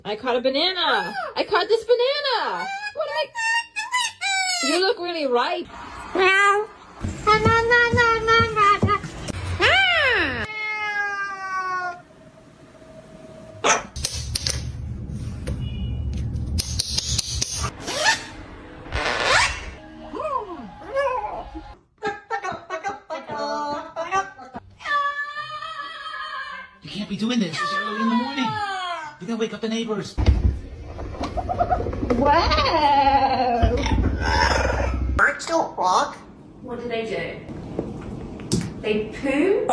I caught a banana. I caught this banana. What am I? You look really ripe. You can't be doing this. It's early in the morning. You're gonna wake up the neighbors. Wow. Birds don't walk. What do? They poo?